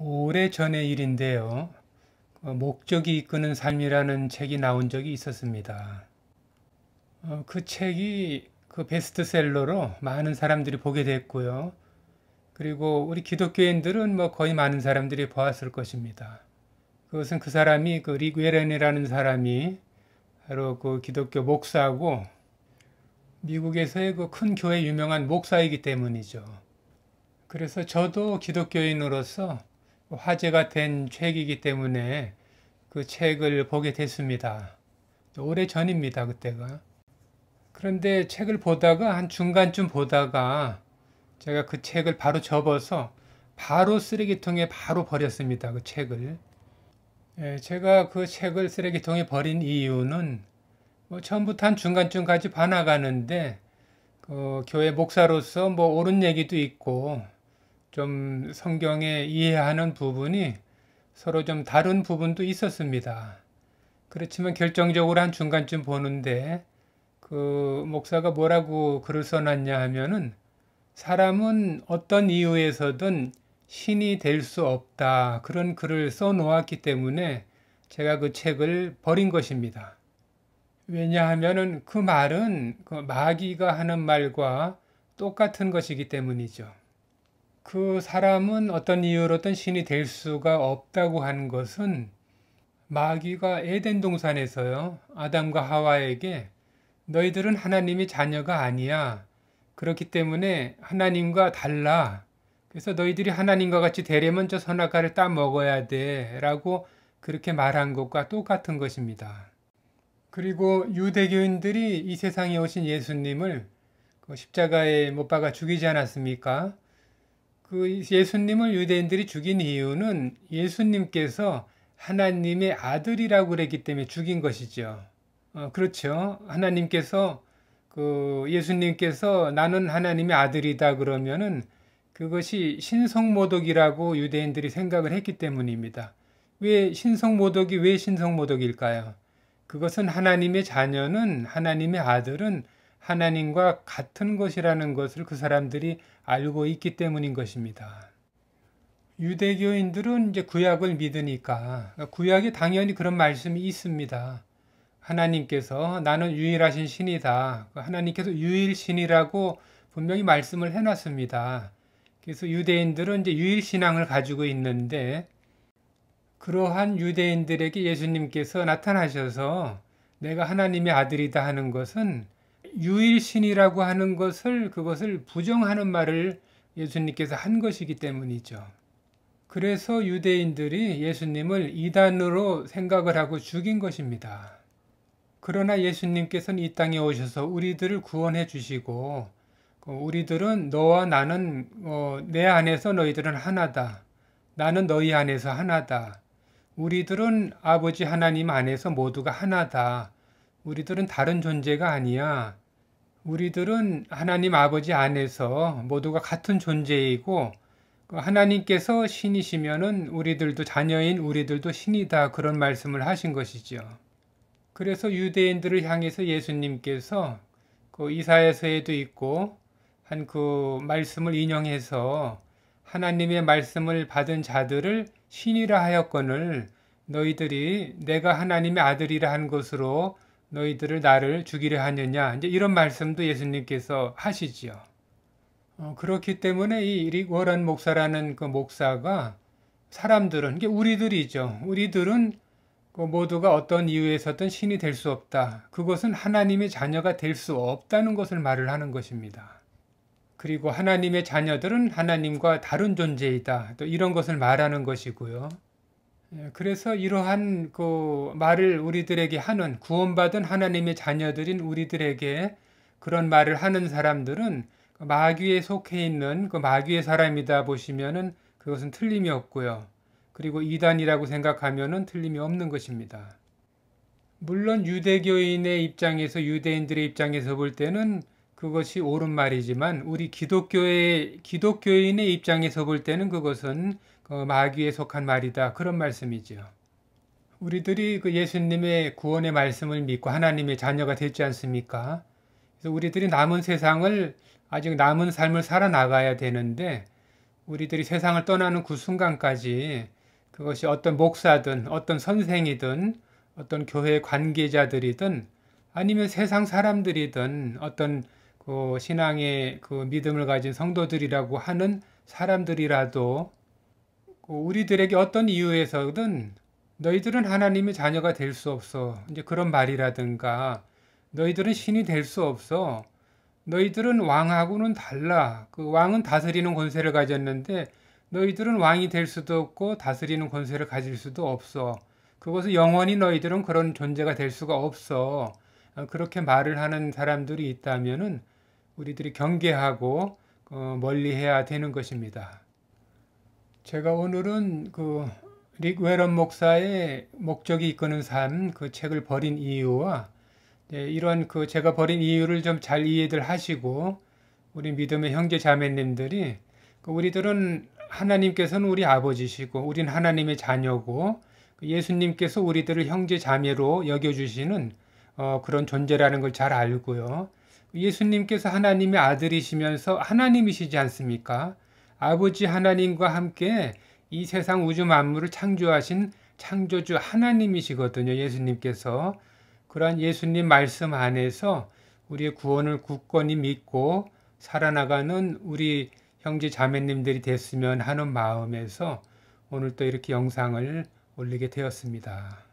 오래전의 일인데요. 목적이 이끄는 삶이라는 책이 나온 적이 있었습니다. 그 책이 그 베스트셀러로 많은 사람들이 보게 됐고요. 그리고 우리 기독교인들은 뭐 거의 많은 사람들이 보았을 것입니다. 그것은 그 사람이 그 릭 웨런이라는 사람이 바로 그 기독교 목사고 미국에서의 그 큰 교회 유명한 목사이기 때문이죠. 그래서 저도 기독교인으로서 화제가 된 책이기 때문에 그 책을 보게 됐습니다. 오래 전입니다, 그때가. 그런데 책을 보다가 한 중간쯤 보다가 제가 그 책을 바로 접어서 바로 쓰레기통에 바로 버렸습니다, 그 책을. 제가 그 책을 쓰레기통에 버린 이유는 뭐 처음부터 한 중간쯤까지 봐나가는데 교회 목사로서 뭐 옳은 얘기도 있고 좀 성경에 이해하는 부분이 서로 좀 다른 부분도 있었습니다. 그렇지만 결정적으로 한 중간쯤 보는데 그 목사가 뭐라고 글을 써놨냐 하면은 사람은 어떤 이유에서든 신이 될 수 없다. 그런 글을 써놓았기 때문에 제가 그 책을 버린 것입니다. 왜냐하면은 그 말은 그 마귀가 하는 말과 똑같은 것이기 때문이죠. 그 사람은 어떤 이유로든 신이 될 수가 없다고 한 것은 마귀가 에덴 동산에서요, 아담과 하와에게 너희들은 하나님의 자녀가 아니야. 그렇기 때문에 하나님과 달라. 그래서 너희들이 하나님과 같이 되려면 저 선악과를 따 먹어야 돼. 라고 그렇게 말한 것과 똑같은 것입니다. 그리고 유대교인들이 이 세상에 오신 예수님을 그 십자가에 못 박아 죽이지 않았습니까? 그 예수님을 유대인들이 죽인 이유는 예수님께서 하나님의 아들이라고 그랬기 때문에 죽인 것이죠. 그렇죠. 하나님께서 예수님께서 나는 하나님의 아들이다 그러면은 그것이 신성모독이라고 유대인들이 생각을 했기 때문입니다. 왜 신성모독일까요? 그것은 하나님의 자녀는 하나님의 아들은 하나님과 같은 것이라는 것을 그 사람들이 알고 있기 때문인 것입니다. 유대교인들은 이제 구약을 믿으니까 구약에 당연히 그런 말씀이 있습니다. 하나님께서 나는 유일하신 신이다. 하나님께서 유일신이라고 분명히 말씀을 해놨습니다. 그래서 유대인들은 이제 유일신앙을 가지고 있는데 그러한 유대인들에게 예수님께서 나타나셔서 내가 하나님의 아들이다 하는 것은 유일신이라고 하는 그것을 부정하는 말을 예수님께서 한 것이기 때문이죠. 그래서 유대인들이 예수님을 이단으로 생각을 하고 죽인 것입니다. 그러나 예수님께서는 이 땅에 오셔서 우리들을 구원해 주시고 우리들은 너와 나는 내 안에서 너희들은 하나다. 나는 너희 안에서 하나다. 우리들은 아버지 하나님 안에서 모두가 하나다. 우리들은 다른 존재가 아니야. 우리들은 하나님 아버지 안에서 모두가 같은 존재이고 하나님께서 신이시면은 우리들도 자녀인 우리들도 신이다. 그런 말씀을 하신 것이죠. 그래서 유대인들을 향해서 예수님께서 그 이사야서에도 있고 한 그 말씀을 인용해서 하나님의 말씀을 받은 자들을 신이라 하였거늘 너희들이 내가 하나님의 아들이라 한 것으로 너희들을 나를 죽이려 하느냐. 이제 이런 말씀도 예수님께서 하시지요. 그렇기 때문에 이 릭 워런 목사라는 그 목사가 사람들은 이게 우리들이죠. 우리들은 그 모두가 어떤 이유에서든 신이 될 수 없다. 그것은 하나님의 자녀가 될 수 없다는 것을 말을 하는 것입니다. 그리고 하나님의 자녀들은 하나님과 다른 존재이다. 또 이런 것을 말하는 것이고요. 그래서 이러한 그 말을 우리들에게 하는 구원받은 하나님의 자녀들인 우리들에게 그런 말을 하는 사람들은 마귀에 속해 있는 그 마귀의 사람이다 보시면은 그것은 틀림이 없고요. 그리고 이단이라고 생각하면은 틀림이 없는 것입니다. 물론 유대교인의 입장에서 유대인들의 입장에서 볼 때는 그것이 옳은 말이지만 우리 기독교인의 입장에서 볼 때는 그것은 마귀에 속한 말이다. 그런 말씀이죠. 우리들이 그 예수님의 구원의 말씀을 믿고 하나님의 자녀가 됐지 않습니까? 그래서 우리들이 남은 세상을 아직 남은 삶을 살아나가야 되는데 우리들이 세상을 떠나는 그 순간까지 그것이 어떤 목사든 어떤 선생이든 어떤 교회 관계자들이든 아니면 세상 사람들이든 어떤 그 신앙의 그 믿음을 가진 성도들이라고 하는 사람들이라도 그 우리들에게 어떤 이유에서든 너희들은 하나님의 자녀가 될 수 없어. 이제 그런 말이라든가 너희들은 신이 될 수 없어. 너희들은 왕하고는 달라. 그 왕은 다스리는 권세를 가졌는데 너희들은 왕이 될 수도 없고 다스리는 권세를 가질 수도 없어. 그것은 영원히 너희들은 그런 존재가 될 수가 없어. 그렇게 말을 하는 사람들이 있다면은 우리들이 경계하고 멀리 해야 되는 것입니다. 제가 오늘은 그 릭 웨런 목사의 목적이 이끄는 삶 그 책을 버린 이유와 이런 그 제가 버린 이유를 좀 잘 이해들 하시고 우리 믿음의 형제 자매님들이 그 우리들은 하나님께서는 우리 아버지시고 우린 하나님의 자녀고 예수님께서 우리들을 형제 자매로 여겨주시는 그런 존재라는 걸 잘 알고요. 예수님께서 하나님의 아들이시면서 하나님이시지 않습니까? 아버지 하나님과 함께 이 세상 우주 만물을 창조하신 창조주 하나님이시거든요. 예수님께서. 그러한 예수님 말씀 안에서 우리의 구원을 굳건히 믿고 살아나가는 우리 형제 자매님들이 됐으면 하는 마음에서 오늘 또 이렇게 영상을 올리게 되었습니다.